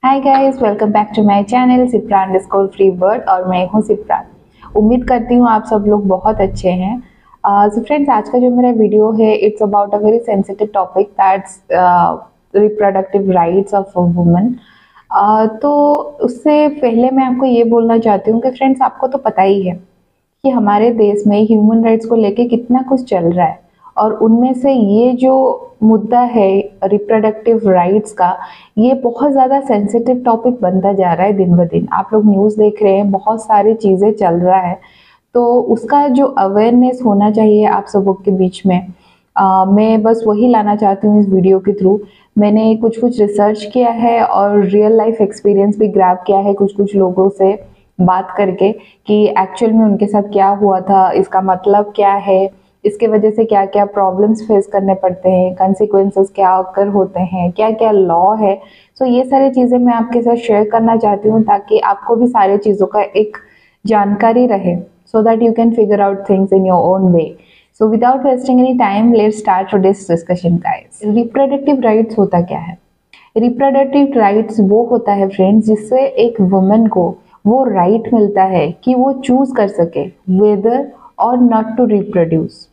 Hi guys, welcome back to my channel Cipra_free_bird और मैं हूँ सिप्रा। उम्मीद करती हूँ आप सब लोग बहुत अच्छे हैं। सो फ्रेंड्स, आज का जो मेरा वीडियो है it's about a very sensitive topic that's reproductive rights of women. तो उससे पहले मैं आपको ये बोलना चाहती हूँ कि फ्रेंड्स, आपको तो पता ही है कि हमारे देश में ह्यूमन राइट्स को लेके कितना कुछ चल रहा है और उनमें से ये जो मुद्दा है रिप्रोडक्टिव राइट्स का, ये बहुत ज़्यादा सेंसिटिव टॉपिक बनता जा रहा है दिन ब दिन। आप लोग न्यूज़ देख रहे हैं, बहुत सारी चीज़ें चल रहा है, तो उसका जो अवेयरनेस होना चाहिए आप सबों के बीच में, मैं बस वही लाना चाहती हूँ इस वीडियो के थ्रू। मैंने कुछ कुछ रिसर्च किया है और रियल लाइफ एक्सपीरियंस भी ग्रैब किया है कुछ कुछ लोगों से बात करके कि एक्चुअल में उनके साथ क्या हुआ था, इसका मतलब क्या है, इसके वजह से क्या क्या प्रॉब्लम्स फेस करने पड़ते हैं, कंसिक्वेंसेस क्या आकर होते हैं, क्या क्या लॉ है। सो ये सारी चीज़ें मैं आपके साथ शेयर करना चाहती हूँ ताकि आपको भी सारी चीज़ों का एक जानकारी रहे, so that you can figure out things in your own way. So without wasting any time, let's start today's discussion guys. Reproductive rights होता क्या है? रिप्रोडक्टिव राइट्स वो होता है फ्रेंड्स, जिससे एक वुमन को वो राइट मिलता है कि वो चूज कर सके वेदर और नॉट टू रिप्रोड्यूस।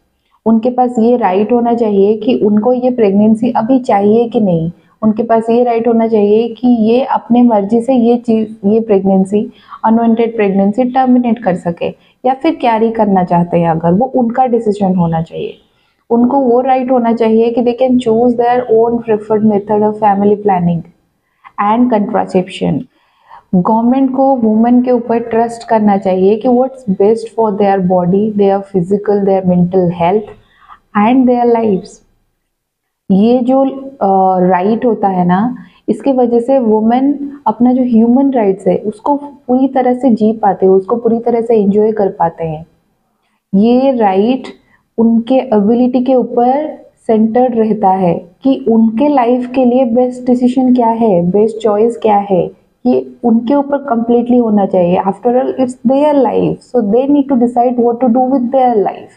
उनके पास ये राइट होना चाहिए कि उनको ये प्रेगनेंसी अभी चाहिए कि नहीं। उनके पास ये राइट होना चाहिए कि ये अपने मर्जी से ये चीज, ये प्रेगनेंसी, अनवांटेड प्रेगनेंसी टर्मिनेट कर सके या फिर कैरी करना चाहते हैं अगर, वो उनका डिसीजन होना चाहिए। उनको वो राइट होना चाहिए कि they can choose their own preferred method of family planning and contraception. Government को वुमेन के ऊपर ट्रस्ट करना चाहिए कि what's best for their body, their physical, their mental health and their lives. ये जो राइट होता है ना, इसकी वजह से वुमेन अपना जो ह्यूमन राइट्स है उसको पूरी तरह से जी पाते हैं, उसको पूरी तरह से एंजॉय कर पाते हैं। ये राइट उनके एबिलिटी के ऊपर सेंटर्ड रहता है कि उनके लाइफ के लिए बेस्ट डिसीजन क्या है, बेस्ट चॉइस क्या है, ये उनके ऊपर कंप्लीटली होना चाहिए। After all it's their life, so they need to decide what to do with their life.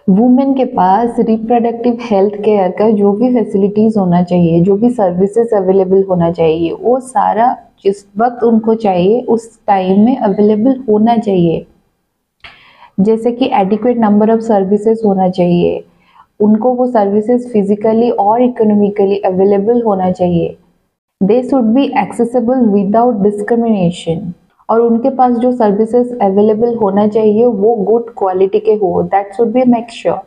Women के पास रिप्रोडक्टिव हेल्थ केयर का जो भी फैसिलिटीज होना चाहिए, जो भी सर्विसेज अवेलेबल होना चाहिए, वो सारा जिस वक्त उनको चाहिए उस टाइम में अवेलेबल होना चाहिए। जैसे कि एडिक्वेट नंबर ऑफ सर्विसेज होना चाहिए, उनको वो सर्विसेज फिजिकली और इकोनॉमिकली अवेलेबल होना चाहिए। They should be accessible without discrimination, और उनके पास जो सर्विसेज अवेलेबल होना चाहिए वो गुड क्वालिटी के हो, that should be make sure.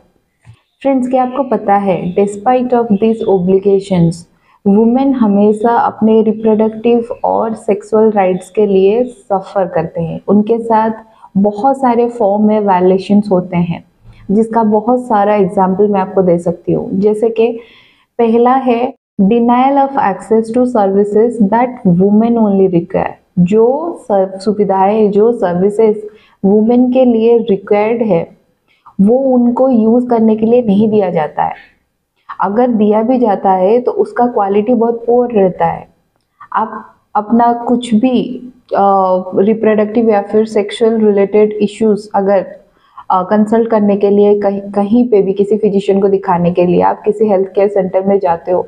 Friends, क्या आपको पता है डिस्पाइट ऑफ दिस ओब्लिगेशंस, वुमेन हमेशा अपने रिप्रोडक्टिव और सेक्सुअल राइट्स के लिए सफ़र करते हैं। उनके साथ बहुत सारे फॉर्म में वायलेशंस होते हैं, जिसका बहुत सारा एग्जाम्पल मैं आपको दे सकती हूँ। जैसे कि पहला है denial of access to services that women only require. जो सुविधाएं, जो सर्विसेज वुमेन के लिए रिक्वायर्ड है, वो उनको यूज करने के लिए नहीं दिया जाता है। अगर दिया भी जाता है तो उसका क्वालिटी बहुत पुअर रहता है। आप अपना कुछ भी रिप्रोडक्टिव या फिर सेक्सुअल रिलेटेड इश्यूज अगर कंसल्ट करने के लिए कहीं पे भी किसी फिजिशियन को दिखाने के लिए आप किसी हेल्थ केयर सेंटर में जाते हो,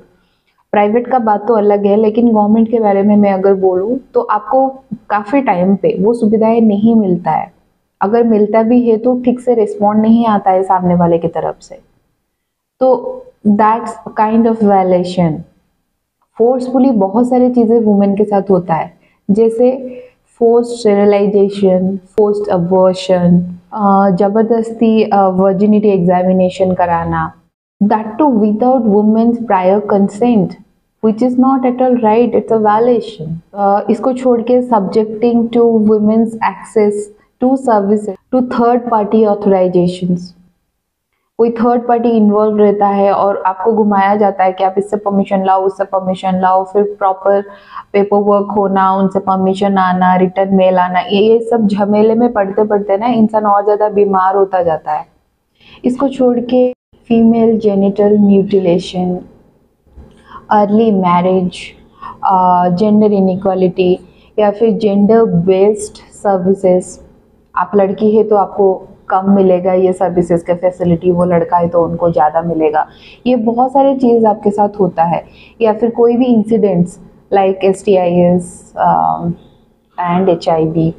प्राइवेट का बात तो अलग है, लेकिन गवर्नमेंट के बारे में मैं अगर बोलूँ तो आपको काफ़ी टाइम पे वो सुविधाएं नहीं मिलता है। अगर मिलता भी है तो ठीक से रिस्पॉन्ड नहीं आता है सामने वाले की तरफ से, तो that's kind of violation. Forcefully बहुत सारी चीज़ें वुमेन के साथ होता है, जैसे फोर्स्ड स्टेरिलाइजेशन, फोर्स्ड अबॉर्शन, जबरदस्ती वर्जिनिटी एग्जामिनेशन कराना, that too without women's prior consent, which is not at all right, it's a violation. इसको छोड़ के subjecting to women's access to services to third party authorizations, कोई third party involve रहता है और आपको घुमाया जाता है कि आप इससे परमिशन लाओ, उससे परमिशन लाओ, फिर प्रॉपर पेपर वर्क होना, उनसे परमिशन आना, रिटर्न मेल आना, ये सब झमेले में पढ़ते पढ़ते ना इंसान और ज़्यादा बीमार होता जाता है। इसको छोड़ के female genital mutilation, early marriage, gender inequality या फिर जेंडर बेस्ड सर्विसेज। आप लड़की है तो आपको कम मिलेगा ये सर्विसेज का फैसिलिटी, वो लड़का है तो उनको ज़्यादा मिलेगा। ये बहुत सारी चीज़ आपके साथ होता है। या फिर कोई भी incidents like STIs and HIV,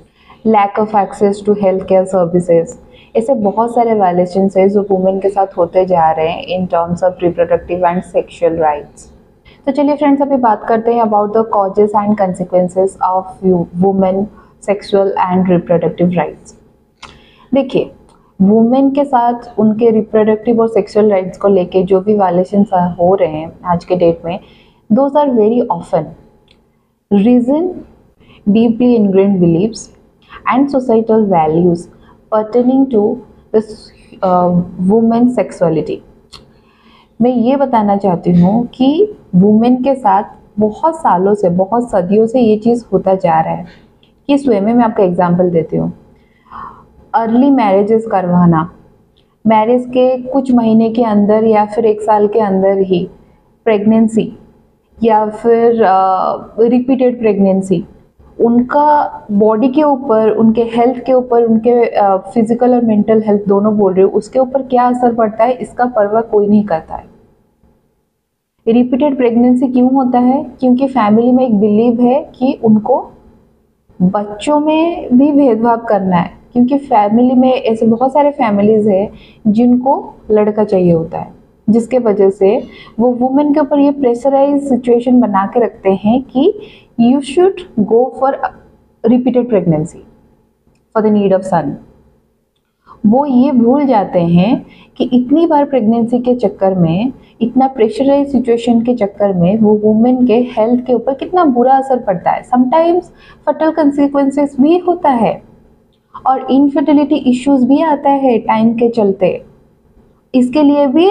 lack of access to health care services। ऐसे बहुत सारे वायलेशंस है जो वुमेन के साथ होते जा रहे हैं in terms of reproductive and sexual rights. तो चलिए फ्रेंड्स, अभी बात करते हैं about the causes and consequences of women sexual and reproductive rights. देखिए, वुमेन के साथ उनके रिप्रोडक्टिव और सेक्सुअल राइट्स को लेके जो भी वायलेशंस हो रहे हैं आज के डेट में, those are very often reason deeply ingrained beliefs and societal values pertaining to this women sexuality. मैं ये बताना चाहती हूँ कि वुमेन के साथ बहुत सालों से, बहुत सदियों से ये चीज़ होता जा रहा है। किस वे में, मैं आपको एग्जांपल देती हूँ। अर्ली मैरिजेस करवाना, मैरिज के कुछ महीने के अंदर या फिर 1 साल के अंदर ही प्रेगनेंसी या फिर रिपीटेड प्रेगनेंसी, उनका बॉडी के ऊपर, उनके हेल्थ के ऊपर, उनके फिजिकल और मेंटल हेल्थ दोनों बोल रही हूँ, उसके ऊपर क्या असर पड़ता है इसका परवाह कोई नहीं करता है। रिपीटेड प्रेगनेंसी क्यों होता है? क्योंकि फैमिली में एक बिलीव है कि उनको बच्चों में भी भेदभाव करना है, क्योंकि फैमिली में ऐसे बहुत सारे फैमिलीज है जिनको लड़का चाहिए होता है, जिसके वजह से वो वुमेन के ऊपर ये प्रेशराइज सिचुएशन बना के रखते हैं कि you should go for repeated pregnancy for the need of son. वो ये भूल जाते हैं कि इतनी बार प्रेगनेंसी के चक्कर में, इतना प्रेशराइज सिचुएशन के चक्कर में वो वुमेन के हेल्थ के ऊपर कितना बुरा असर पड़ता है। समटाइम्स फटल कंसिक्वेंसेस भी होता है और इनफर्टिलिटी इश्यूज भी आता है टाइम के चलते। इसके लिए भी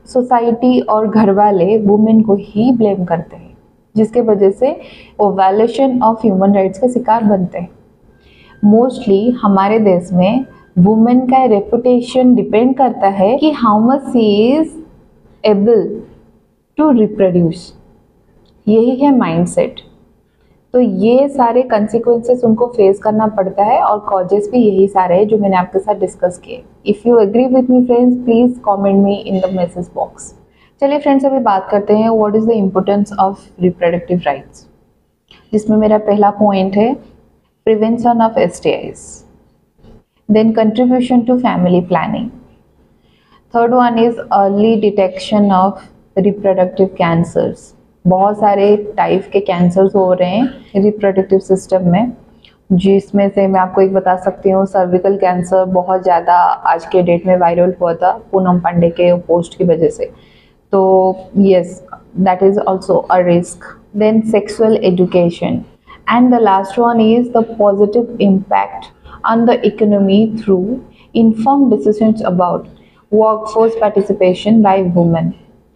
सोसाइटी और घर वाले वुमेन को ही ब्लेम करते हैं, जिसके वजह से वो वायलेशन ऑफ ह्यूमन राइट्स का शिकार बनते हैं। मोस्टली हमारे देश में वुमेन का रेपुटेशन डिपेंड करता है कि how much she is able to reproduce. यही है माइंडसेट। तो ये सारे कंसिक्वेंसेस उनको फेस करना पड़ता है और कॉजेस भी यही सारे हैं जो मैंने आपके साथ डिस्कस किए। If you agree with me friends, please comment me in the message box. चलिए फ्रेंड्स, अभी बात करते हैं what is the importance of reproductive rights, जिसमें मेरा पहला पॉइंट है prevention of STIs, then contribution to family planning, third one is early detection of reproductive cancers. बहुत सारे टाइप के कैंसर्स हो रहे हैं रिप्रोडक्टिव सिस्टम में, जिसमें से मैं आपको एक बता सकती हूँ, सर्विकल कैंसर बहुत ज़्यादा आज के डेट में वायरल हुआ था पूनम पांडे के पोस्ट की वजह से। तो yes, that is also a risk. Then sexual education and the last one is the positive impact on the economy through informed decisions about workforce participation by women.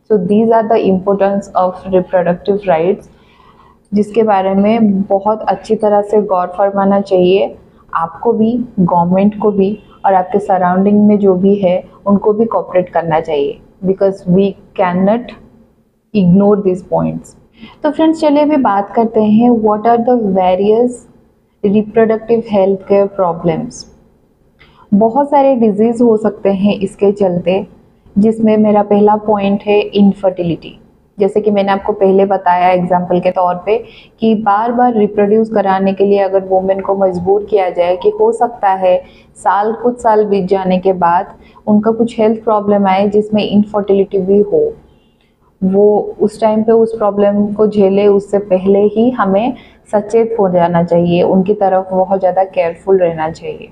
So these are the importance of reproductive rights, जिसके बारे में बहुत अच्छी तरह से गौर फरमाना चाहिए आपको भी, गवर्नमेंट को भी, और आपके सराउंडिंग में जो भी है उनको भी कोऑपरेट करना चाहिए, because we can not ignore this points. तो फ्रेंड्स, चलिए अभी बात करते हैं what are the various reproductive health care problems. बहुत सारे डिजीज़ हो सकते हैं इसके चलते, जिसमें मेरा पहला पॉइंट है इनफर्टिलिटी। जैसे कि मैंने आपको पहले बताया एग्जाम्पल के तौर पे कि बार बार रिप्रोड्यूस कराने के लिए अगर वुमेन को मजबूर किया जाए कि हो सकता है कुछ साल बीत जाने के बाद उनका कुछ हेल्थ प्रॉब्लम आए जिसमें इनफर्टिलिटी भी हो, वो उस टाइम पे उस प्रॉब्लम को झेले उससे पहले ही हमें सचेत हो जाना चाहिए, उनकी तरफ बहुत ज़्यादा केयरफुल रहना चाहिए।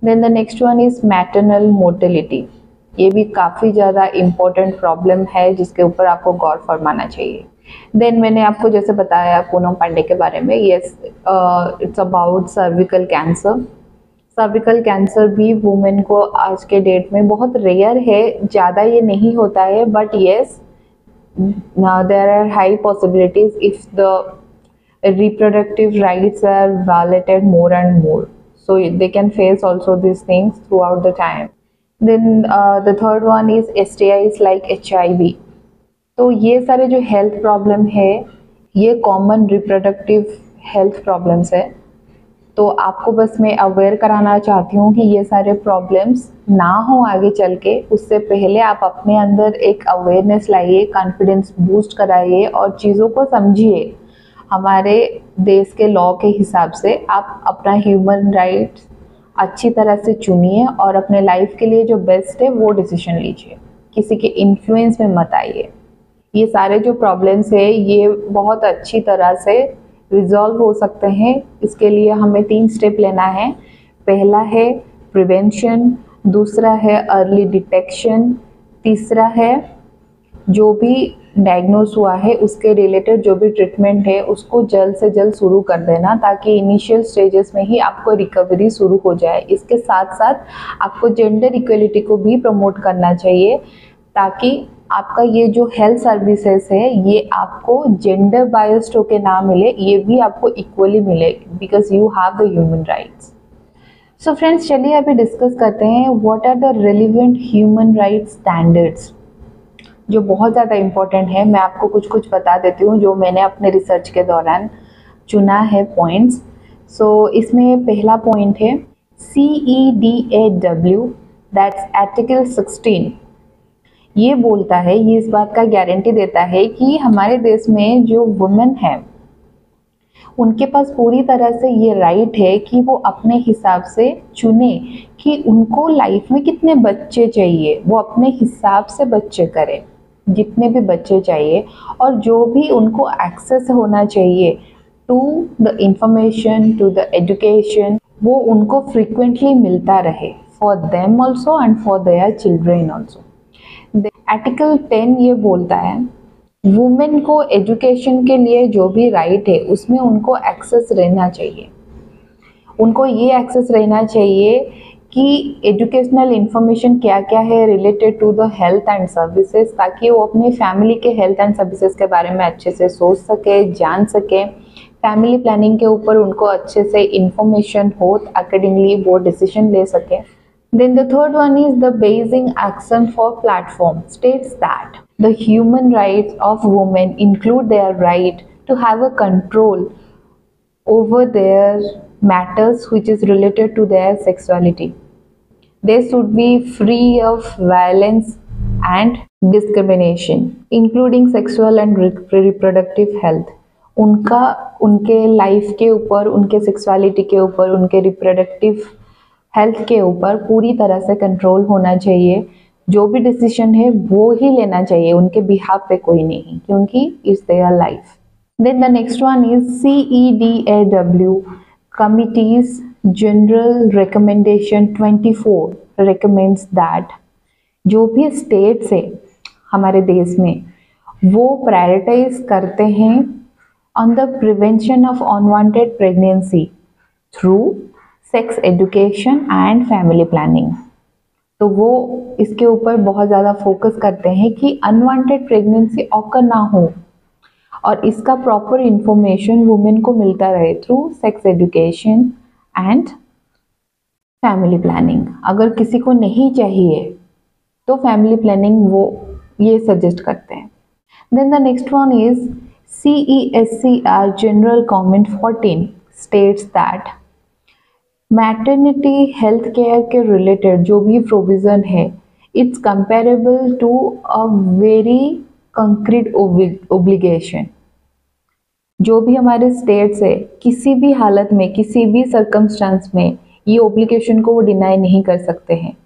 Then the next one is maternal mortality. ये भी काफ़ी ज़्यादा इम्पोर्टेंट प्रॉब्लम है जिसके ऊपर आपको गौर फरमाना चाहिए। देन मैंने आपको जैसे बताया पूनम पांडे के बारे में, yes it's about cervical cancer. Cervical cancer भी वुमेन को आज के डेट में बहुत रेयर है, ज़्यादा ये नहीं होता है, but yes there are high possibilities if the reproductive rights are violated more and more, so they can face also these things throughout the time. Then the third one is STIs like HIV. तो ये सारे जो health problem है ये common reproductive health problems है। तो आपको बस मैं अवेयर कराना चाहती हूँ कि ये सारे प्रॉब्लम्स ना हो आगे चल के, उससे पहले आप अपने अंदर एक अवेयरनेस लाइए, कॉन्फिडेंस बूस्ट कराइए और चीज़ों को समझिए। हमारे देश के लॉ के हिसाब से आप अपना ह्यूमन राइट्स अच्छी तरह से चुनिए और अपने लाइफ के लिए जो बेस्ट है वो डिसीजन लीजिए, किसी के इन्फ्लुएंस में मत आइए। ये सारे जो प्रॉब्लम्स है ये बहुत अच्छी तरह से रिजॉल्व हो सकते हैं। इसके लिए हमें 3 स्टेप लेना है। पहला है प्रिवेंशन, दूसरा है अर्ली डिटेक्शन, तीसरा है जो भी डायग्नोस हुआ है उसके रिलेटेड जो भी ट्रीटमेंट है उसको जल्द से जल्द शुरू कर देना, ताकि इनिशियल स्टेजेस में ही आपको रिकवरी शुरू हो जाए। इसके साथ साथ आपको जेंडर इक्वलिटी को भी प्रमोट करना चाहिए, ताकि आपका ये जो हेल्थ सर्विसेज है ये आपको जेंडर बायस्ड होके ना मिले, ये भी आपको इक्वली मिले, because you have the human rights. So friends, चलिए अभी डिस्कस करते हैं what are the relevant human rights standards, जो बहुत ज़्यादा इम्पोर्टेंट है। मैं आपको कुछ कुछ बता देती हूँ जो मैंने अपने रिसर्च के दौरान चुना है पॉइंट्स। सो इसमें पहला पॉइंट है CEDAW, दैट्स आर्टिकल 16। ये बोलता है, ये इस बात का गारंटी देता है कि हमारे देश में जो वुमेन है उनके पास पूरी तरह से ये राइट है कि वो अपने हिसाब से चुने कि उनको लाइफ में कितने बच्चे चाहिए, वो अपने हिसाब से बच्चे करें, जितने भी बच्चे चाहिए, और जो भी उनको एक्सेस होना चाहिए to the information, to the education, वो उनको फ्रीक्वेंटली मिलता रहे, for them also and for their children also. Article 10 ये बोलता है वुमेन को एजुकेशन के लिए जो भी राइट है उसमें उनको एक्सेस रहना चाहिए। उनको ये एक्सेस रहना चाहिए कि एजुकेशनल इंफॉर्मेशन क्या क्या है related to the health and services, ताकि वो अपने फैमिली के हेल्थ एंड सर्विसेज के बारे में अच्छे से सोच सके, जान सके। फैमिली प्लानिंग के ऊपर उनको अच्छे से इंफॉर्मेशन हो, अकॉर्डिंगली वो डिसीजन ले सके। Then the third one is the Beijing Action for Platform states that the human rights of women include their right to have a control over their matters which is related to their sexuality. They should be free of violence and discrimination, including sexual and reproductive health. उनके life के ऊपर, उनके sexuality के ऊपर, उनके reproductive health के ऊपर पूरी तरह से कंट्रोल होना चाहिए। जो भी डिसीजन है वो ही लेना चाहिए, उनके बिहाफ पे कोई नहीं, क्योंकि it's their life. Then the next one is CEDAW committee's general recommendation 24 recommends that जो भी स्टेट्स है हमारे देश में वो प्रायोरिटाइज करते हैं on the prevention of unwanted pregnancy through sex education and family planning. तो वो इसके ऊपर बहुत ज़्यादा फोकस करते हैं कि अनवांटेड प्रेगनेंसी ऑकर ना हो और इसका प्रॉपर इंफॉर्मेशन वुमेन को मिलता रहे through sex education and family planning. अगर किसी को नहीं चाहिए तो फैमिली प्लानिंग वो ये सजेस्ट करते हैं। Then the next one is CESCR general comment 14 states that maternity health care के रिलेटेड जो भी प्रोविज़न है it's comparable to a very concrete obligation. जो भी हमारे स्टेट्स है किसी भी हालत में, किसी भी सर्कमस्टांस में ये ओब्लिगेशन को वो डिनाई नहीं कर सकते हैं।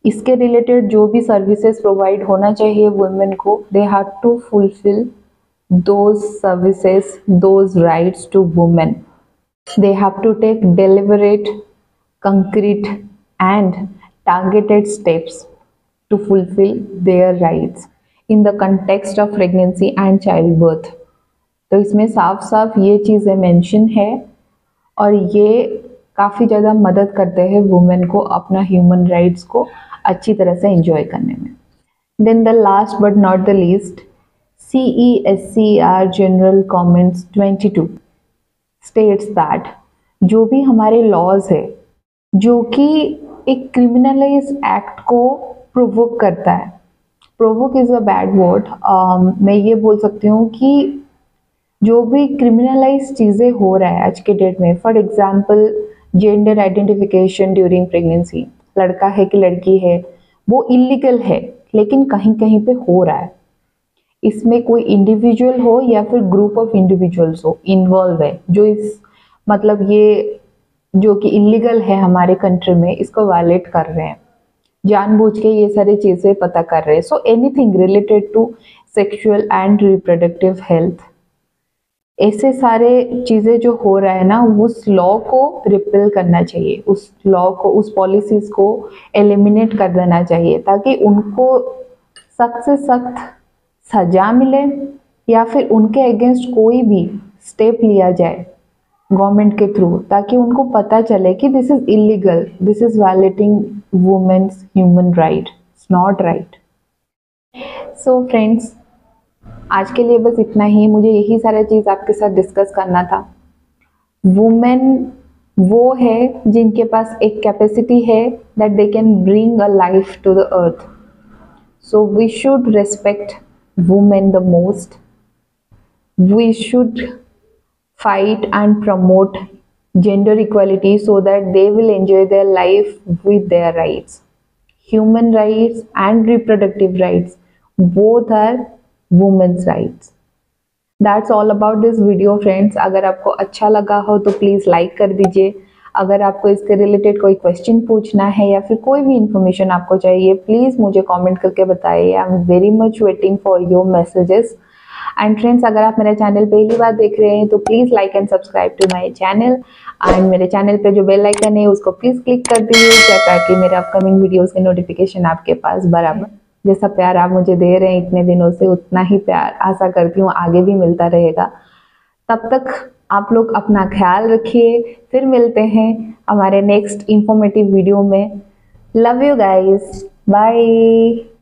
इसके रिलेटेड जो भी सर्विसेज प्रोवाइड होना चाहिए वुमेन को, they have to fulfil those services, those rights to women. They have to take deliberate, concrete and targeted steps to fulfill their rights in the context of pregnancy and childbirth. तो इसमें साफ साफ ये चीज़ें mention है और ये काफ़ी ज़्यादा मदद करते हैं वुमेन को अपना ह्यूमन राइट्स को अच्छी तरह से एंजॉय करने में। Then the last but not the least, CESCR General Comments 22 states that जो भी हमारे लॉज है जो कि एक क्रिमिनलाइज एक्ट को प्रोवोक करता है, provoke is a bad word, मैं ये बोल सकती हूँ कि जो भी क्रिमिनलाइज चीज़ें हो रहा है आज के डेट में, for example gender identification during pregnancy, लड़का है कि लड़की है, वो इलीगल है लेकिन कहीं कहीं पे हो रहा है। इसमें कोई इंडिविजुअल हो या फिर ग्रुप ऑफ इंडिविजुअल्स हो इन्वॉल्व है, जो इस मतलब ये जो कि इलीगल है हमारे कंट्री में, इसको वायलेट कर रहे हैं, जानबूझ के ये सारी चीजें पता कर रहे हैं। So anything related to sexual and reproductive health, ऐसे सारे चीजें जो हो रहा है ना, उस लॉ को रिपेल करना चाहिए, उस लॉ को, उस पॉलिसीज को एलिमिनेट कर देना चाहिए, ताकि उनको सख्त से सख्त सजा मिले या फिर उनके अगेंस्ट कोई भी स्टेप लिया जाए गवर्नमेंट के थ्रू, ताकि उनको पता चले कि this is illegal, this is violating women's human right, it's not right. So friends, आज के लिए बस इतना ही, मुझे यही सारा चीज़ आपके साथ डिस्कस करना था। वुमेन वो है जिनके पास एक कैपेसिटी है that they can bring a life to the earth, so we should respect women the most, we should fight and promote gender equality so that they will enjoy their life with their rights. Human rights and reproductive rights, both are women's rights. That's all about this video friends. अगर आपको अच्छा लगा हो तो please like कर दीजिए। अगर आपको इसके रिलेटेड कोई क्वेश्चन पूछना है या फिर कोई भी इंफॉर्मेशन आपको चाहिए, प्लीज़ मुझे कमेंट करके बताइए। I am very much waiting for your messages. And friends, अगर आप मेरा चैनल पहली बार देख रहे हैं तो please like and subscribe to my channel, एंड मेरे चैनल पे जो बेल आइकन है उसको प्लीज़ क्लिक कर दीजिए, ताकि मेरे अपकमिंग वीडियोस के नोटिफिकेशन आपके पास बराबर, जैसा प्यार आप मुझे दे रहे हैं इतने दिनों से, उतना ही प्यार आशा करती हूँ आगे भी मिलता रहेगा। तब तक आप लोग अपना ख्याल रखिए, फिर मिलते हैं हमारे नेक्स्ट इंफॉर्मेटिव वीडियो में। Love you guys, bye.